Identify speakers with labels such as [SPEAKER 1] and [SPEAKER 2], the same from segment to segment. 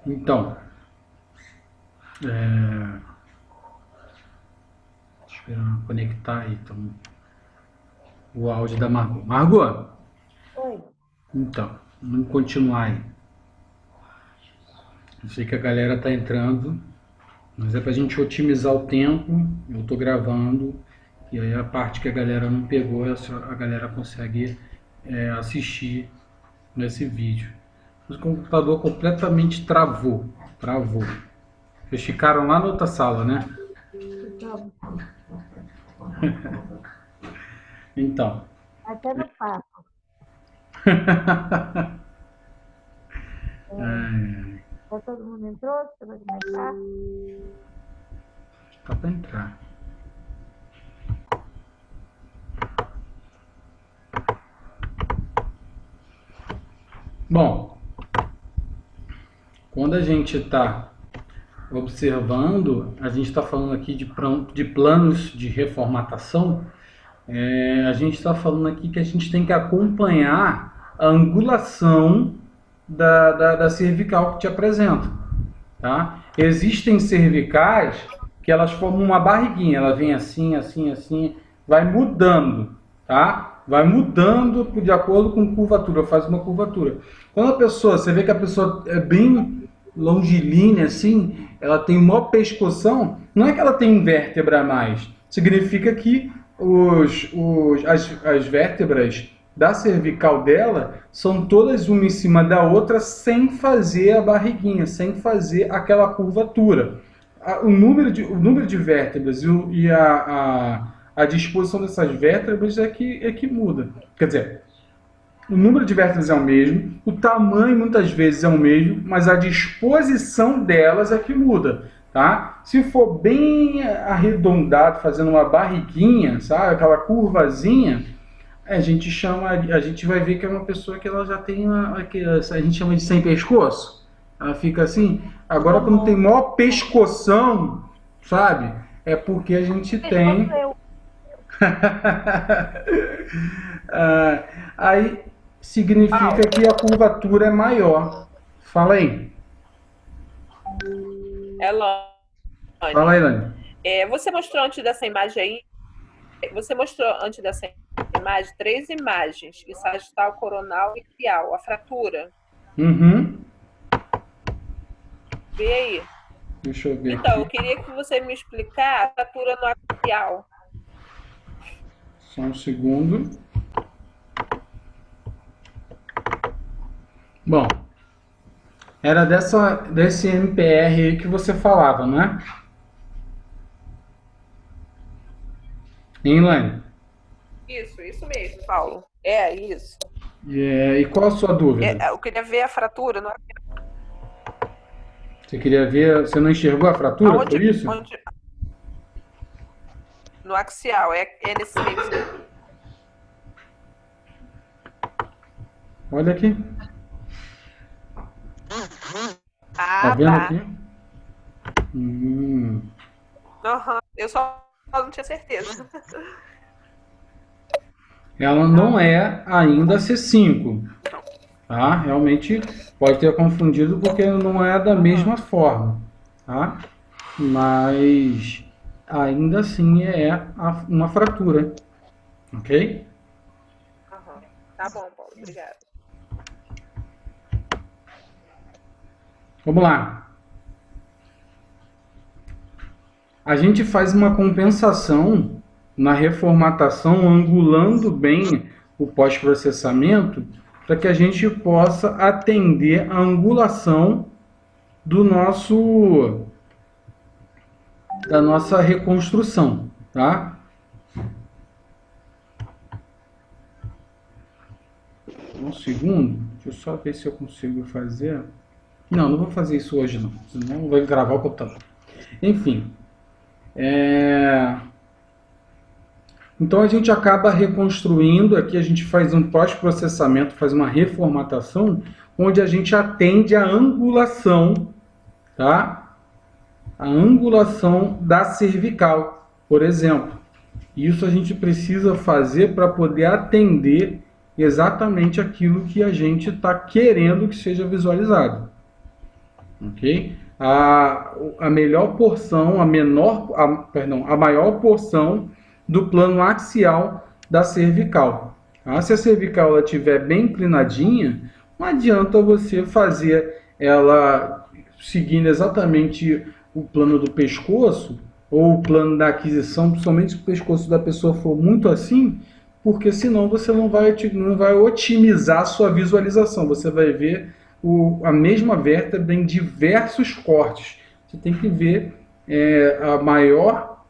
[SPEAKER 1] Então, esperando conectar aí, então, o áudio da Margot. Margot,
[SPEAKER 2] Oi.
[SPEAKER 1] então, vamos continuar aí. Eu sei que a galera tá entrando, mas é pra gente otimizar o tempo. Eu tô gravando, e aí a parte que a galera não pegou, a galera consegue assistir nesse vídeo. O computador completamente travou. Travou. Vocês ficaram lá na outra sala, né?
[SPEAKER 2] Então,
[SPEAKER 1] Então.
[SPEAKER 2] até no papo. Já todo mundo entrou? Você vai começar?
[SPEAKER 1] Tá para entrar. Bom, quando a gente está observando, a gente está falando aqui de planos de reformatação, a gente está falando aqui que a gente tem que acompanhar a angulação da cervical que te apresenta. Tá? Existem cervicais que elas formam uma barriguinha, ela vem assim, assim, assim, vai mudando, tá? Vai mudando de acordo com curvatura, faz uma curvatura. Quando a pessoa, você vê que a pessoa é bem longilínea assim, ela tem uma pescoção, não é que ela tem vértebra a mais, significa que as vértebras da cervical dela são todas uma em cima da outra sem fazer a barriguinha, sem fazer aquela curvatura. O número de vértebras e a disposição dessas vértebras é que muda. Quer dizer, o número de vértebras é o mesmo, o tamanho muitas vezes é o mesmo, mas a disposição delas é que muda. Tá? Se for bem arredondado, fazendo uma barriguinha, sabe? Aquela curvazinha, a gente chama, a gente vai ver que é uma pessoa que ela já tem a gente chama de sem pescoço. Ela fica assim. Agora quando tem maior pescoção, sabe? É porque a gente tem. Aí significa que a curvatura é maior. Fala aí. Fala aí, Lani.
[SPEAKER 3] Você mostrou antes dessa imagem aí, você mostrou antes dessa imagem 3 imagens, sagital, coronal e axial, a fratura.
[SPEAKER 1] Uhum.
[SPEAKER 3] Vê aí.
[SPEAKER 1] Deixa eu ver
[SPEAKER 3] então,
[SPEAKER 1] aqui.
[SPEAKER 3] Eu queria que você me explicar a fratura no axial.
[SPEAKER 1] Só um segundo. Bom, era desse MPR aí que você falava, não é? Hein, Lani?
[SPEAKER 3] Isso mesmo, Paulo. É isso.
[SPEAKER 1] E qual a sua dúvida?
[SPEAKER 3] Eu queria ver a fratura no
[SPEAKER 1] Você queria ver, você não enxergou a fratura, por isso?
[SPEAKER 3] No axial, é nesse meio.
[SPEAKER 1] Olha aqui. Tá vendo aqui?
[SPEAKER 3] Eu só não tinha certeza.
[SPEAKER 1] Ela não é ainda C5. Tá? Realmente pode ter confundido porque não é da mesma forma. Tá? Mas ainda assim é uma fratura. Ok?
[SPEAKER 3] Tá bom, Paulo. Obrigada.
[SPEAKER 1] Vamos lá. A gente faz uma compensação na reformatação, angulando bem o pós-processamento, para que a gente possa atender a angulação da nossa reconstrução, tá? Um segundo, deixa eu só ver se eu consigo fazer. Não vou fazer isso hoje não, senão vai gravar o computador. Enfim, então a gente acaba reconstruindo, aqui a gente faz um pós-processamento, faz uma reformatação, onde a gente atende a angulação, tá? A angulação da cervical, por exemplo. Isso a gente precisa fazer para poder atender exatamente aquilo que a gente está querendo que seja visualizado. ok? A melhor porção, a maior porção do plano axial da cervical. Tá? Se a cervical estiver bem inclinadinha, não adianta você fazer ela seguindo exatamente o plano do pescoço ou o plano da aquisição, principalmente se o pescoço da pessoa for muito assim, porque senão você não vai otimizar a sua visualização. Você vai ver a mesma vértebra em diversos cortes. Você tem que ver a maior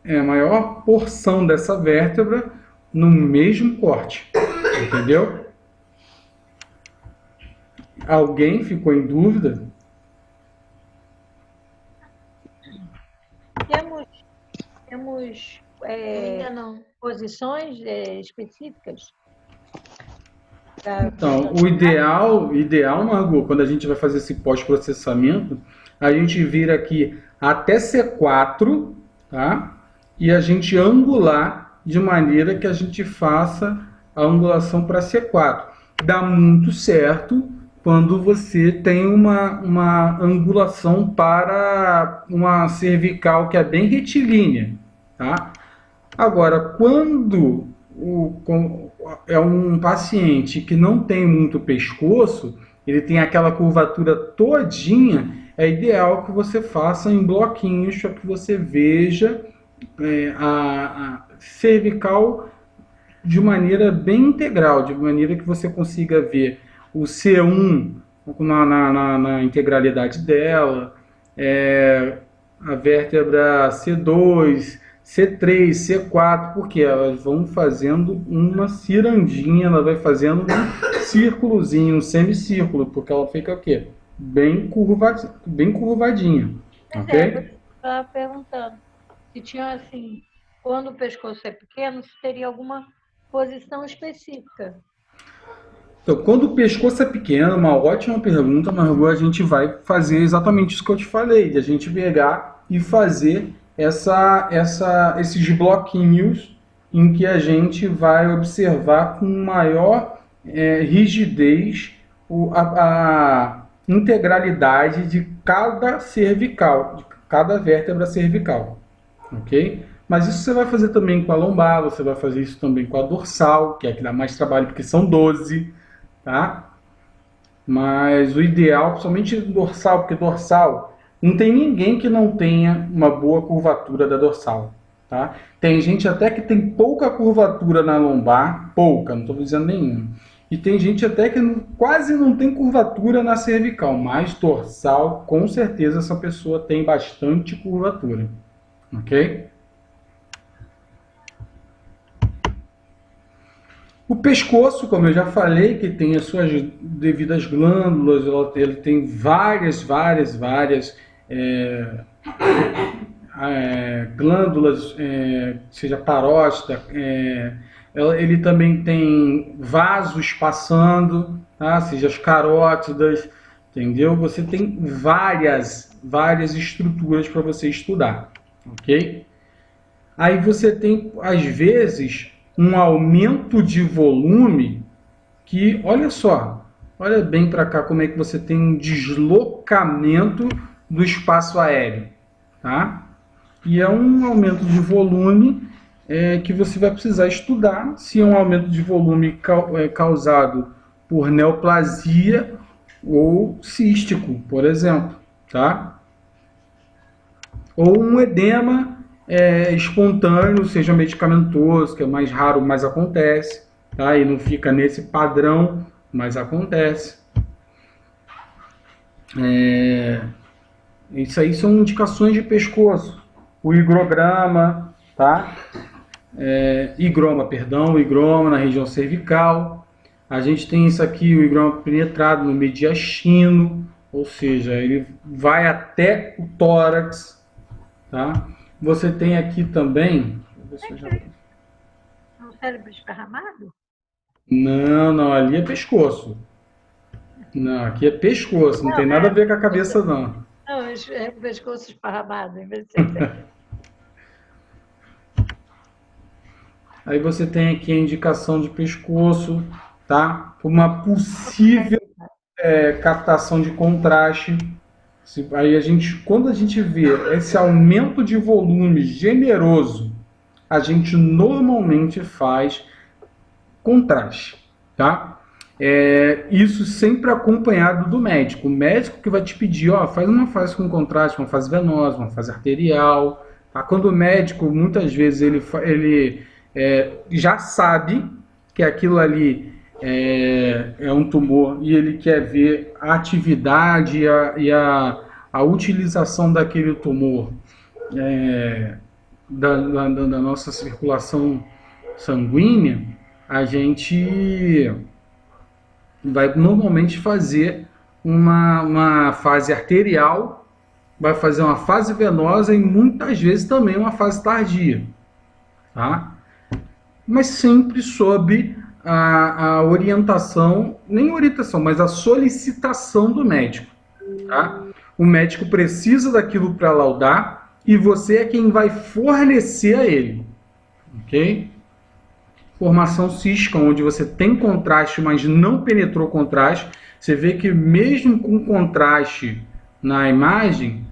[SPEAKER 1] porção dessa vértebra no mesmo corte. Entendeu? Alguém ficou em dúvida?
[SPEAKER 2] Temos
[SPEAKER 4] Ainda não.
[SPEAKER 2] posições específicas?
[SPEAKER 1] Então, o ideal, Margot, quando a gente vai fazer esse pós-processamento, a gente vira aqui até C4, tá? E a gente angular de maneira que a gente faça a angulação para C4. Dá muito certo quando você tem uma angulação para uma cervical que é bem retilínea, tá? Agora, quando é um paciente que não tem muito pescoço, ele tem aquela curvatura todinha, é ideal que você faça em bloquinhos para que você veja a cervical de maneira bem integral, de maneira que você consiga ver o C1 na integralidade dela, a vértebra C2, C3, C4, porque elas vão fazendo uma cirandinha, ela vai fazendo um círculozinho, um semicírculo, porque ela fica o quê? Bem curvadinha, ok?
[SPEAKER 2] Você estava perguntando se tinha assim, quando o pescoço é pequeno, se teria alguma posição específica.
[SPEAKER 1] Então, quando o pescoço é pequeno, uma ótima pergunta, Margot, a gente vai fazer exatamente isso que eu te falei, de a gente pegar e fazer esses bloquinhos em que a gente vai observar com maior rigidez a integralidade de cada cervical, de cada vértebra cervical, ok? Mas isso você vai fazer também com a lombar, você vai fazer isso também com a dorsal, que é a que dá mais trabalho, porque são 12, tá? Mas o ideal, principalmente dorsal, porque dorsal, não tem ninguém que não tenha uma boa curvatura da dorsal, tá? Tem gente até que tem pouca curvatura na lombar, pouca, não estou dizendo nenhuma. E tem gente até que quase não tem curvatura na cervical, mas dorsal, com certeza essa pessoa tem bastante curvatura, ok? O pescoço, como eu já falei, que tem as suas devidas glândulas, ele tem várias glândulas, seja parótida, ele também tem vasos passando, tá? Seja as carótidas, entendeu? Você tem várias estruturas para você estudar, ok? Aí você tem, às vezes, um aumento de volume que, olha só, olha bem para cá como é que você tem um deslocamento do espaço aéreo, tá? E é um aumento de volume que você vai precisar estudar, se é um aumento de volume causado por neoplasia ou cístico, por exemplo, tá? Ou um edema espontâneo, seja medicamentoso, que é mais raro, mas acontece, tá? E não fica nesse padrão, mas acontece. Isso aí são indicações de pescoço. O higrograma, tá? Higroma na região cervical. A gente tem isso aqui, o higroma penetrado no mediastino, ou seja, ele vai até o tórax, tá? Você tem aqui também...
[SPEAKER 2] Um cérebro esparramado?
[SPEAKER 1] Não, ali é pescoço. Não, aqui é pescoço, não tem nada a ver com a cabeça, não.
[SPEAKER 2] Não, é pescoço esparramado, em vez de ser...
[SPEAKER 1] Aí você tem aqui a indicação de pescoço, tá? Uma possível captação de contraste, Aí quando a gente vê esse aumento de volume generoso, a gente normalmente faz contraste, tá? Isso sempre acompanhado do médico. O médico que vai te pedir, ó, faz uma fase com contraste, uma fase venosa, uma fase arterial. Tá? Quando o médico, muitas vezes, ele já sabe que aquilo ali é um tumor e ele quer ver a atividade e a utilização daquele tumor da nossa circulação sanguínea, a gente vai normalmente fazer uma fase arterial, vai fazer uma fase venosa e muitas vezes também uma fase tardia, tá? Mas sempre sob a orientação, nem orientação, mas a solicitação do médico, tá? O médico precisa daquilo para laudar e você é quem vai fornecer a ele, ok? Formação cística, onde você tem contraste, mas não penetrou contraste. Você vê que mesmo com contraste na imagem,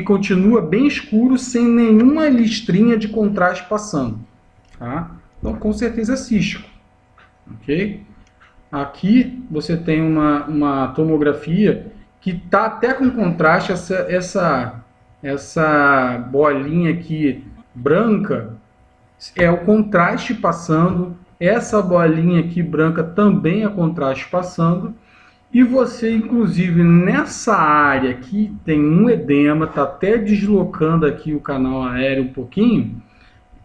[SPEAKER 1] continua bem escuro, sem nenhuma listrinha de contraste passando. Tá? Então, com certeza é cístico. Ok? Aqui você tem uma tomografia que está até com contraste. Essa bolinha aqui branca é o contraste passando, essa bolinha aqui branca também é contraste passando, e você, inclusive, nessa área aqui tem um edema, está até deslocando aqui o canal aéreo um pouquinho,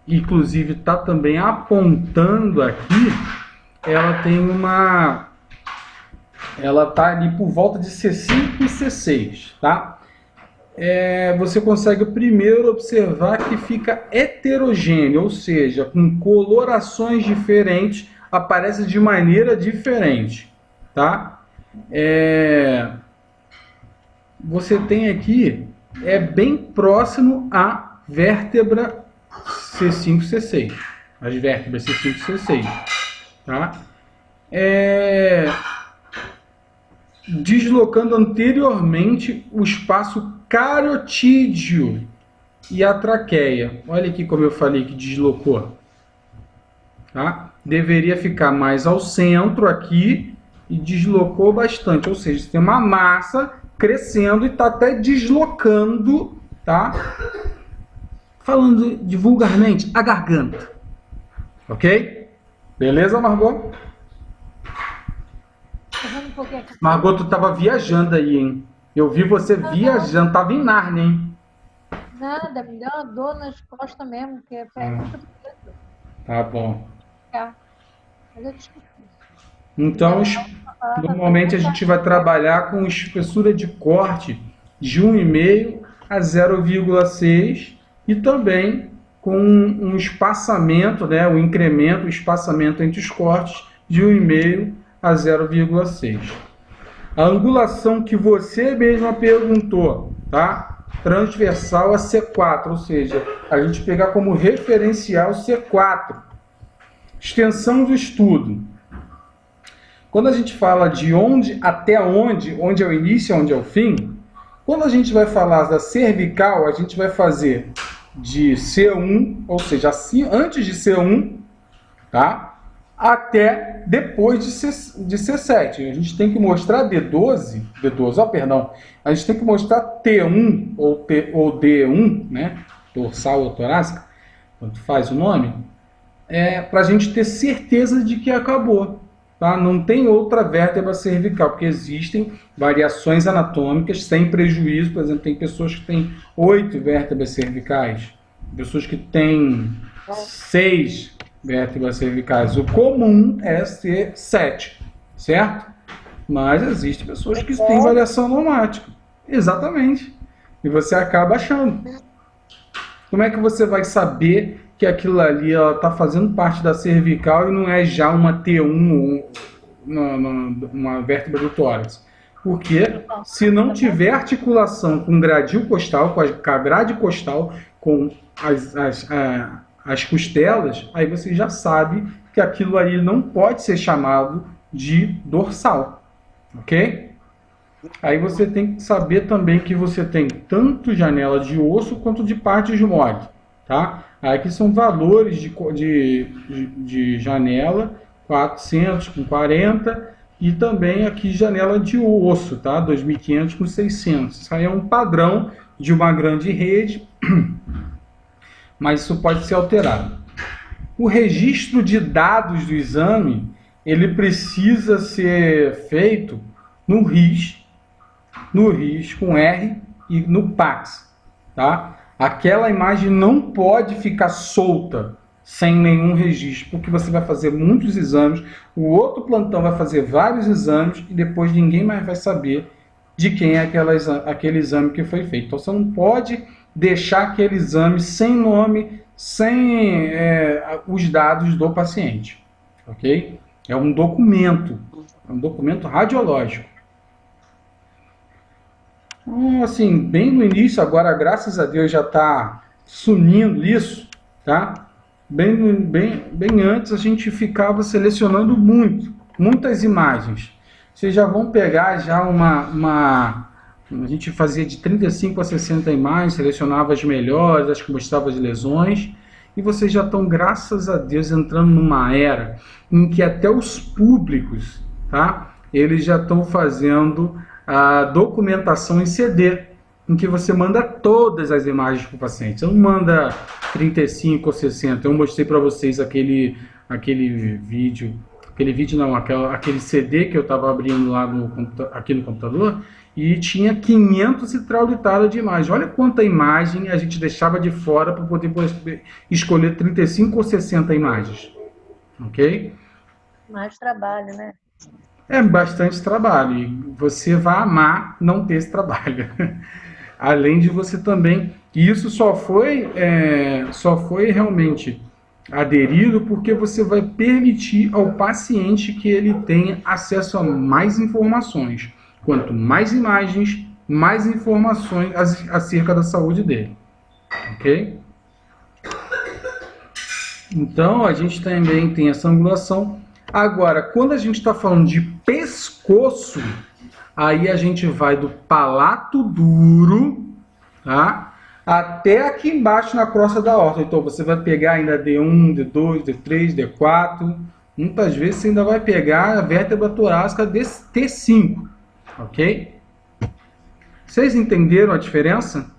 [SPEAKER 1] inclusive está também apontando aqui, ela está ali por volta de C5 e C6, tá? Você consegue primeiro observar que fica heterogêneo, ou seja, com colorações diferentes, aparece de maneira diferente, tá? Você tem aqui, bem próximo à vértebra C5 e C6, as vértebras C5 e C6, tá? Deslocando anteriormente o espaço carotídeo e a traqueia. Olha aqui como eu falei que deslocou. Tá? Deveria ficar mais ao centro aqui e deslocou bastante. Ou seja, você tem uma massa crescendo e está até deslocando, tá? Falando de vulgarmente, a garganta. Ok? Beleza, Margot? Margot, tu estava viajando aí, hein? Eu vi você viajando, tava em Nárnia, hein?
[SPEAKER 2] Nada, me deu uma dor nas costas mesmo, que é muito peso.
[SPEAKER 1] Tá bom.
[SPEAKER 2] Mas eu esqueci.
[SPEAKER 1] Então, normalmente a gente vai trabalhar com espessura de corte de 1,5 a 0,6 e também com um espaçamento, né, o incremento, o espaçamento entre os cortes de 1,5 a 0,6. A angulação que você mesma perguntou, tá? Transversal a C4, ou seja, a gente pegar como referencial C4. Extensão do estudo. Quando a gente fala de onde até onde é o início e onde é o fim, quando a gente vai falar da cervical, a gente vai fazer de C1, ou seja, assim, antes de C1, tá? Até depois de C7. A gente tem que mostrar D12, a gente tem que mostrar T1 ou D1, né? Dorsal ou torácica, tanto faz o nome, para a gente ter certeza de que acabou. Tá? Não tem outra vértebra cervical, porque existem variações anatômicas sem prejuízo. Por exemplo, tem pessoas que têm 8 vértebras cervicais, pessoas que têm 6 vértebras cervicais. O comum é ser 7, certo? Mas existem pessoas que têm variação anomática. Exatamente. E você acaba achando. Como é que você vai saber que aquilo ali está fazendo parte da cervical e não é já uma T1 ou uma vértebra do tórax? Porque se não tiver articulação com gradil costal, com a grade costal, com as costelas, aí você já sabe que aquilo ali não pode ser chamado de dorsal. Ok? Aí você tem que saber também que você tem tanto janela de osso quanto de partes mole, tá? Aqui são valores de janela, 400 com 40 e também aqui janela de osso, tá? 2.500 com 600. Isso aí é um padrão de uma grande rede, mas isso pode ser alterado. O registro de dados do exame, ele precisa ser feito no RIS com R e no PAX, tá? Aquela imagem não pode ficar solta sem nenhum registro, porque você vai fazer muitos exames, o outro plantão vai fazer vários exames e depois ninguém mais vai saber de quem é aquele exame que foi feito. Então você não pode deixar aquele exame sem nome, sem os dados do paciente, ok? É um documento radiológico. Então, assim, bem no início, agora graças a Deus já está sumindo isso, tá? Bem antes a gente ficava selecionando muitas imagens. Vocês já vão pegar já a gente fazia de 35 a 60 imagens, selecionava as melhores, as que mostravam as lesões, e vocês já estão, graças a Deus, entrando numa era em que até os públicos, tá? Eles já estão fazendo a documentação em CD, em que você manda todas as imagens para o paciente. Você não manda 35 ou 60. Eu mostrei para vocês aquele vídeo não, aquele CD que eu estava abrindo lá aqui no computador, e tinha 500 e traulitada de imagem. Olha quanta imagem a gente deixava de fora para poder escolher 35 ou 60 imagens. Ok?
[SPEAKER 2] Mais trabalho, né?
[SPEAKER 1] É bastante trabalho, e você vai amar não ter esse trabalho. Além de você também... E isso só foi realmente aderido porque você vai permitir ao paciente que ele tenha acesso a mais informações. Quanto mais imagens, mais informações acerca da saúde dele. Ok? Então, a gente também tem essa angulação. Agora, quando a gente está falando de pescoço, aí a gente vai do palato duro, tá? Até aqui embaixo na crosta da aorta. Então, você vai pegar ainda D1, D2, D3, D4. Muitas vezes você ainda vai pegar a vértebra torácica desse T5, ok? Vocês entenderam a diferença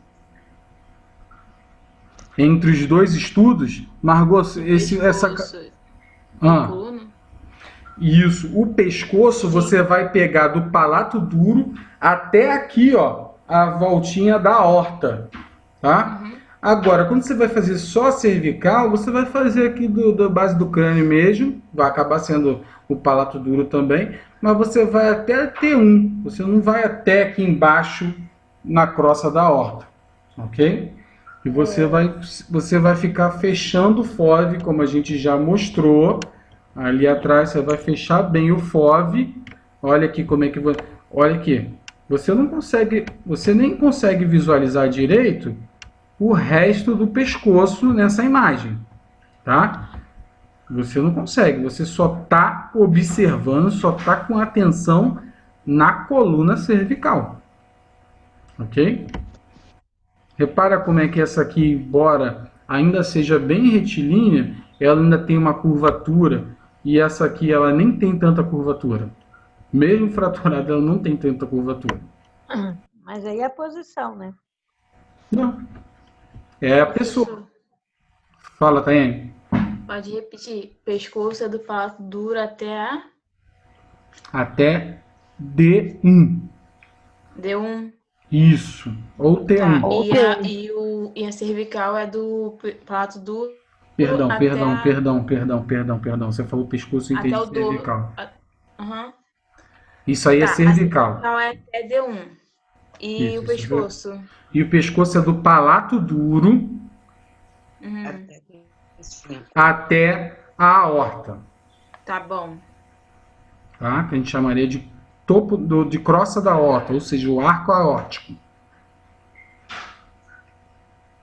[SPEAKER 1] entre os dois estudos? Margot, Isso, o pescoço você vai pegar do palato duro até aqui, ó, a voltinha da aorta, tá? Uhum. Agora, quando você vai fazer só cervical, você vai fazer aqui da base do crânio mesmo, vai acabar sendo o palato duro também, mas você vai até T1, você não vai até aqui embaixo na crosta da aorta, ok? E você vai ficar fechando o FOV, como a gente já mostrou. Ali atrás você vai fechar bem o FOV. Olha aqui como é que... Olha aqui. Você nem consegue visualizar direito o resto do pescoço nessa imagem, tá? Você não consegue. Você só está observando, só está com atenção na coluna cervical. Ok? Repara como é que essa aqui, embora ainda seja bem retilínea, ela ainda tem uma curvatura. E essa aqui, ela nem tem tanta curvatura. Mesmo fraturada, ela não tem tanta curvatura.
[SPEAKER 2] Mas aí é a posição, né?
[SPEAKER 1] Não. É a pessoa. Fala, Tayane.
[SPEAKER 4] Pode repetir. Pescoço é do palato duro até a...
[SPEAKER 1] Até D1.
[SPEAKER 4] D1.
[SPEAKER 1] Isso. Ou T1.
[SPEAKER 4] Tá. E a cervical é do palato duro.
[SPEAKER 1] Perdão. Você falou pescoço, entendi cervical.
[SPEAKER 4] Uhum.
[SPEAKER 1] Isso aí é cervical.
[SPEAKER 4] A cervical é até D1. E
[SPEAKER 1] Isso,
[SPEAKER 4] o pescoço?
[SPEAKER 1] E o pescoço é do palato duro até a aorta.
[SPEAKER 4] Tá bom.
[SPEAKER 1] Tá? Que a gente chamaria de topo de crosta da aorta, ou seja, o arco aórtico.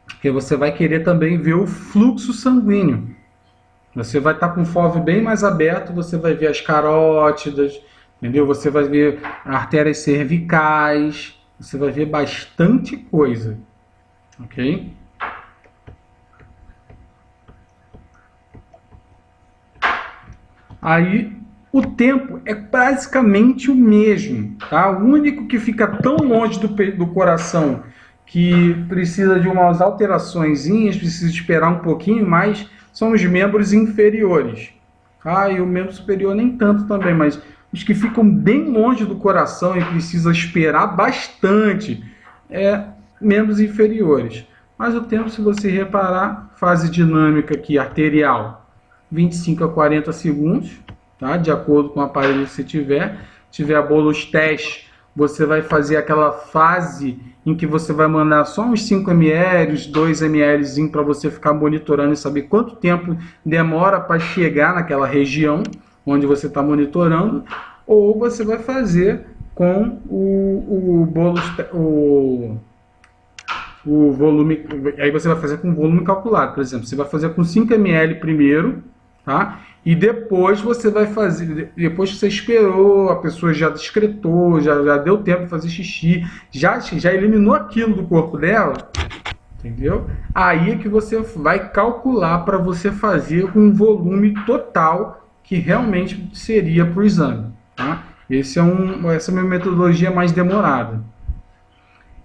[SPEAKER 1] Porque você vai querer também ver o fluxo sanguíneo. Você vai estar com o FOV bem mais aberto, você vai ver as carótidas, entendeu? Você vai ver artérias cervicais, você vai ver bastante coisa, ok? Aí o tempo é basicamente o mesmo, tá? O único que fica tão longe do coração que precisa de umas alteraçõezinhas, precisa esperar um pouquinho mais, são os membros inferiores. Ah, e o membro superior nem tanto também, mas os que ficam bem longe do coração e precisa esperar bastante, membros inferiores. Mas o tempo, se você reparar, fase dinâmica aqui, arterial, 25 a 40 segundos, tá? De acordo com o aparelho que você tiver. Se tiver a bolus teste, você vai fazer aquela fase em que você vai mandar só uns 5 ml, 2 ml para você ficar monitorando e saber quanto tempo demora para chegar naquela região onde você está monitorando, ou você vai fazer com o volume, aí você vai fazer com volume calculado. Por exemplo, você vai fazer com 5 ml primeiro, tá? E depois você vai fazer, depois que você esperou, a pessoa já excretou, já deu tempo de fazer xixi, já eliminou aquilo do corpo dela, entendeu? Aí é que você vai calcular para você fazer um volume total que realmente seria para o exame, tá? Essa é uma metodologia mais demorada.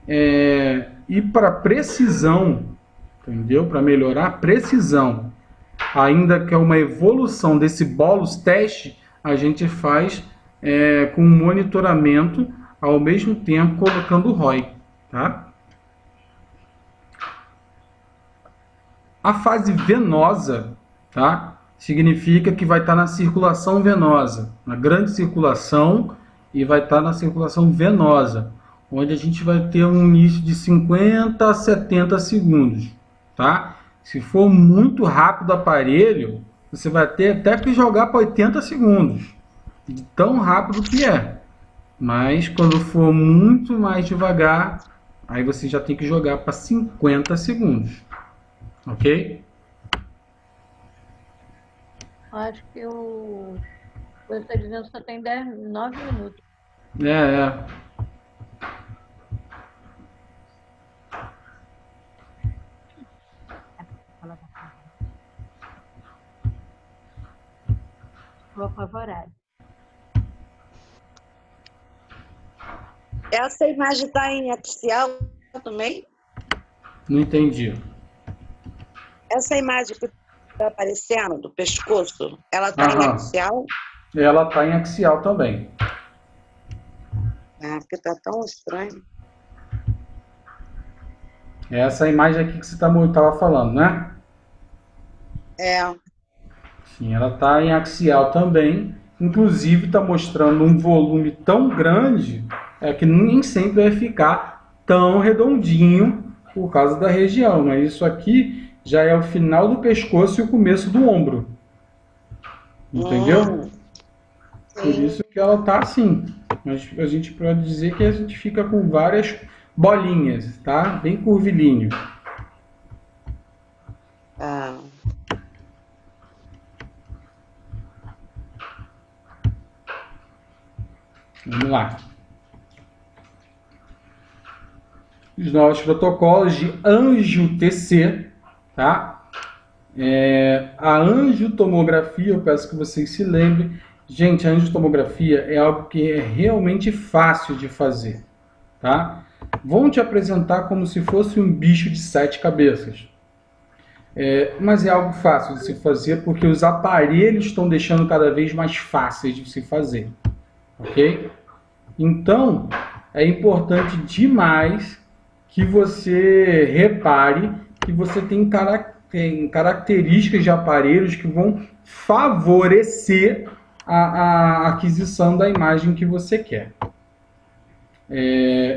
[SPEAKER 1] E para precisão, entendeu? Para melhorar a precisão, ainda que é uma evolução desse bolus teste, a gente faz com monitoramento ao mesmo tempo colocando o ROI, tá? A fase venosa, tá? Significa que vai estar na circulação venosa, na grande circulação, e vai estar na circulação venosa, onde a gente vai ter um início de 50 a 70 segundos, tá? Se for muito rápido o aparelho, você vai ter até que jogar para 80 segundos, de tão rápido que é. Mas quando for muito mais devagar, aí você já tem que jogar para 50 segundos, ok?
[SPEAKER 2] Acho que você está dizendo que só tem 9 minutos. Vou favorável.
[SPEAKER 5] Essa imagem está em axial também?
[SPEAKER 1] Não entendi.
[SPEAKER 5] Essa imagem que está aparecendo do pescoço, ela está em axial?
[SPEAKER 1] Ela está em axial também.
[SPEAKER 5] Porque está tão estranho.
[SPEAKER 1] Essa imagem aqui que você estava falando, né? Sim, ela está em axial também. Inclusive está mostrando um volume tão grande que nem sempre vai ficar tão redondinho por causa da região. Mas isso aqui já é o final do pescoço e o começo do ombro. Entendeu? Por isso que ela está assim. Mas a gente pode dizer que a gente fica com várias bolinhas, tá? Bem curvilíneo. Vamos lá. Os novos protocolos de angio-TC, tá? A angiotomografia, eu peço que vocês se lembrem. Gente, a angiotomografia é algo que é realmente fácil de fazer, tá? Vão te apresentar como se fosse um bicho de 7 cabeças. Mas é algo fácil de se fazer porque os aparelhos estão deixando cada vez mais fáceis de se fazer, ok? Então, é importante demais que você repare que você tem características de aparelhos que vão favorecer a aquisição da imagem que você quer.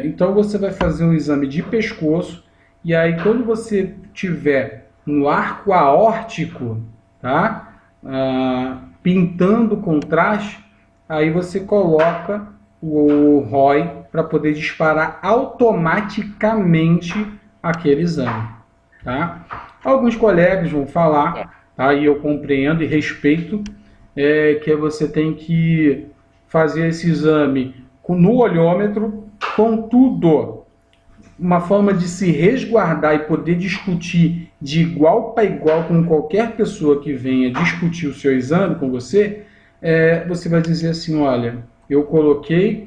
[SPEAKER 1] Então você vai fazer um exame de pescoço e aí quando você tiver no arco aórtico, tá? Pintando o contraste, aí você coloca o ROI para poder disparar automaticamente aquele exame, tá? Alguns colegas vão falar, tá? E eu compreendo e respeito, que você tem que fazer esse exame no olhômetro, contudo, uma forma de se resguardar e poder discutir de igual para igual com qualquer pessoa que venha discutir o seu exame com você, você vai dizer assim, olha, eu coloquei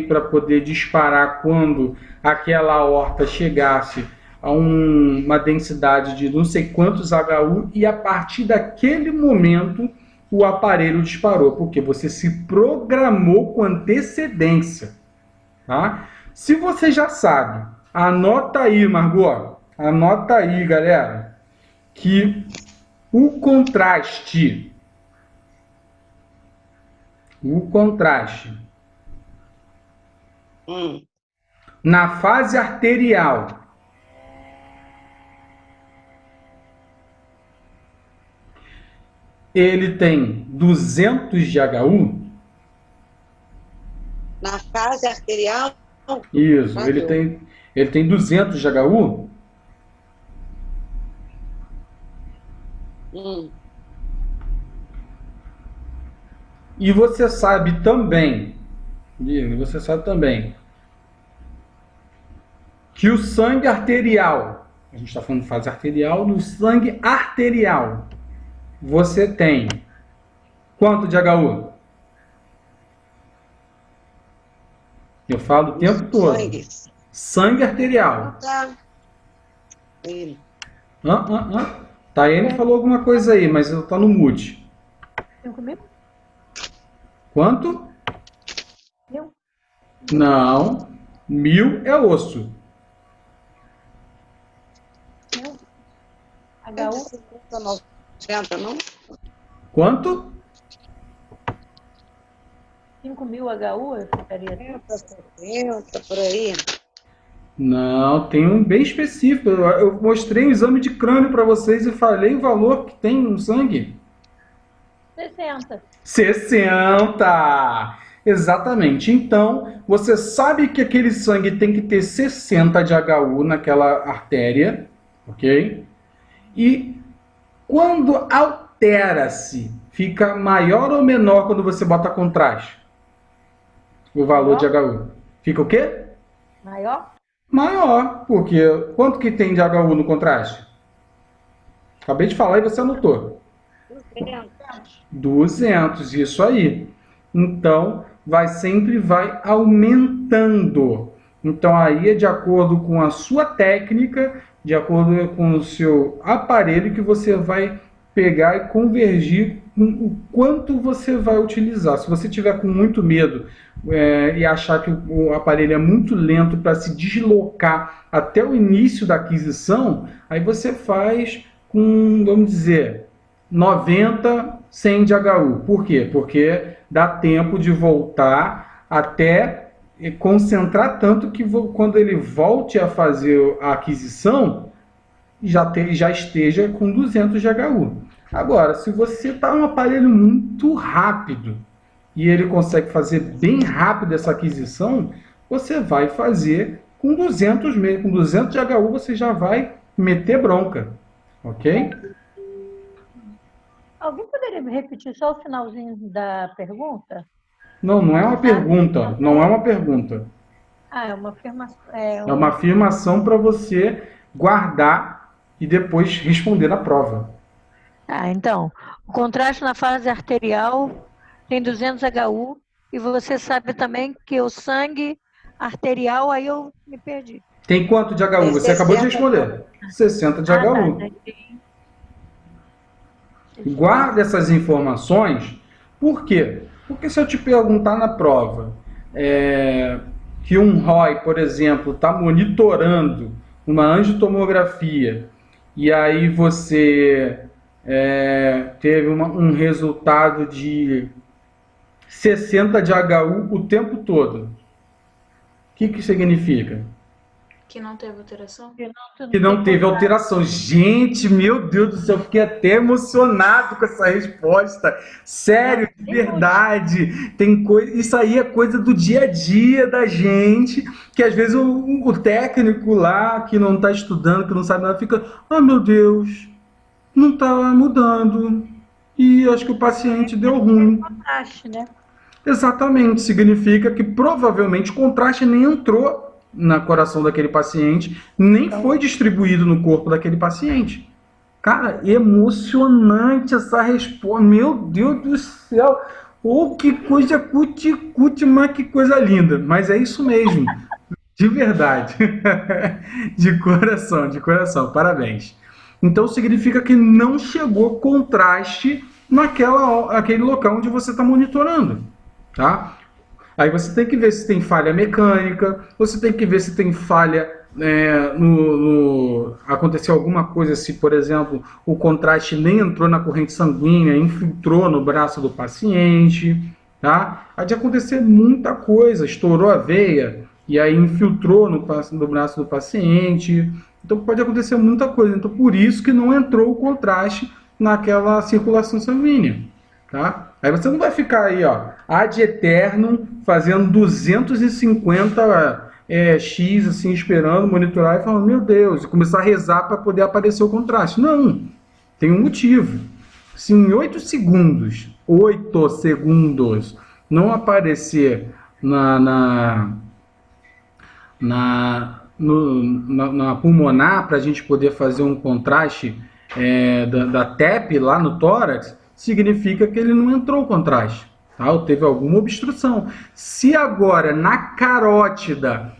[SPEAKER 1] para poder disparar quando aquela aorta chegasse a uma densidade de não sei quantos HU e a partir daquele momento o aparelho disparou, porque você se programou com antecedência. Tá? Se você já sabe, anota aí, Margot, anota aí, galera, que o contraste na fase arterial ele tem 200 de HU.
[SPEAKER 5] Na fase arterial?
[SPEAKER 1] Isso, ele tem 200 de HU. E você sabe também, que o sangue arterial, a gente está falando de fase arterial, no sangue arterial, você tem quanto de HU? Eu falo o tempo todo. Sangue arterial. Taiane falou alguma coisa aí, mas está no mute.
[SPEAKER 2] 5.000?
[SPEAKER 1] Quanto?
[SPEAKER 2] 1.000?
[SPEAKER 1] Não. 1.000 é osso.
[SPEAKER 2] 1.000? HU?
[SPEAKER 5] 90, não?
[SPEAKER 1] Quanto?
[SPEAKER 2] 5.000 HU, eu ficaria.
[SPEAKER 5] 70, por aí.
[SPEAKER 1] Não, tem um bem específico. Eu mostrei um exame de crânio para vocês e falei o valor que tem no sangue.
[SPEAKER 2] 60.
[SPEAKER 1] 60! Exatamente. Então, você sabe que aquele sangue tem que ter 60 de HU naquela artéria, ok? E quando altera-se, fica maior ou menor quando você bota contraste? O valor de HU. Fica o quê?
[SPEAKER 2] Maior?
[SPEAKER 1] Maior, porque quanto que tem de HU no contraste? Acabei de falar e você anotou. 200, isso aí. Então, sempre vai aumentando. Então, aí é de acordo com a sua técnica, de acordo com o seu aparelho, que você vai pegar e convergir com o quanto você vai utilizar. Se você tiver com muito medo e achar que o aparelho é muito lento para se deslocar até o início da aquisição, aí você faz com, vamos dizer, 90, 100 de HU. Por quê? Porque dá tempo de voltar até concentrar tanto que quando ele volte a fazer a aquisição, já esteja com 200 de HU. Agora, se você está um aparelho muito rápido e ele consegue fazer bem rápido essa aquisição, você vai fazer com 200 mesmo. Com 200 de HU você já vai meter bronca. Ok?
[SPEAKER 2] Alguém poderia me repetir só o finalzinho da pergunta?
[SPEAKER 1] Não, não é uma pergunta. Não é uma pergunta.
[SPEAKER 2] Ah, é uma afirmação.
[SPEAKER 1] É uma afirmação para você guardar e depois responder na prova.
[SPEAKER 2] Ah, então, o contraste na fase arterial tem 200 HU e você sabe também que o sangue arterial, aí eu me perdi.
[SPEAKER 1] Tem quanto de HU? Você acabou de responder. 60 de HU.
[SPEAKER 2] Tá.
[SPEAKER 1] Guarda essas informações. Por quê? Porque se eu te perguntar na prova que um ROI, por exemplo, está monitorando uma angiotomografia e aí você teve um resultado de 60 de HU o tempo todo, o que significa?
[SPEAKER 4] Que não teve alteração?
[SPEAKER 1] Que não teve alteração. Gente, meu Deus do céu, fiquei até emocionado com essa resposta. Sério, de verdade. Tem coisa, isso aí é coisa do dia a dia da gente, que às vezes o técnico lá, que não está estudando, que não sabe nada, fica, meu Deus, não está mudando. E acho que o paciente deu ruim.
[SPEAKER 2] Contraste, né?
[SPEAKER 1] Exatamente, significa que provavelmente o contraste nem entrou no coração daquele paciente, nem foi distribuído no corpo daquele paciente. Cara, emocionante essa resposta. Meu Deus do céu. Oh, que coisa cuti, mas que coisa linda. Mas é isso mesmo. De verdade. De coração. Parabéns. Então significa que não chegou contraste naquele local onde você está monitorando. Tá? Aí você tem que ver se tem falha mecânica, você tem que ver se tem falha aconteceu alguma coisa, se por exemplo o contraste nem entrou na corrente sanguínea, infiltrou no braço do paciente, tá? Pode acontecer muita coisa, estourou a veia e aí infiltrou no braço do paciente, então pode acontecer muita coisa, então por isso que não entrou o contraste naquela circulação sanguínea, tá? Aí você não vai ficar aí, ó, ad eternum, fazendo 250 X, assim, esperando, monitorar e falando, meu Deus, e começar a rezar para poder aparecer o contraste. Não, tem um motivo. Se em 8 segundos, não aparecer na pulmonar para a gente poder fazer um contraste da TEP lá no tórax, significa que ele não entrou o contraste, tá? Ou teve alguma obstrução. Se agora na carótida,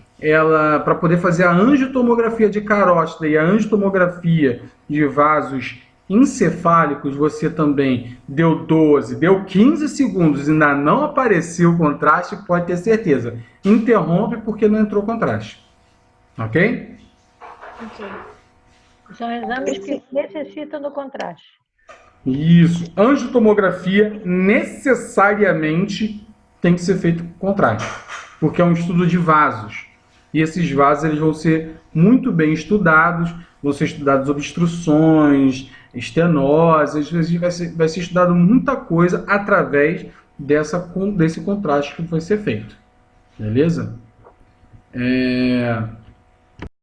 [SPEAKER 1] para poder fazer a angiotomografia de carótida e a angiotomografia de vasos encefálicos, você também deu 12, deu 15 segundos e ainda não apareceu o contraste, pode ter certeza. Interrompe porque não entrou contraste. Ok?
[SPEAKER 4] Ok.
[SPEAKER 2] São exames que necessitam do contraste.
[SPEAKER 1] Isso. Angiotomografia necessariamente tem que ser feito com contraste, porque é um estudo de vasos. E esses vasos eles vão ser muito bem estudados, vão ser estudadas obstruções, estenoses, vai ser estudado muita coisa através desse contraste que vai ser feito. Beleza?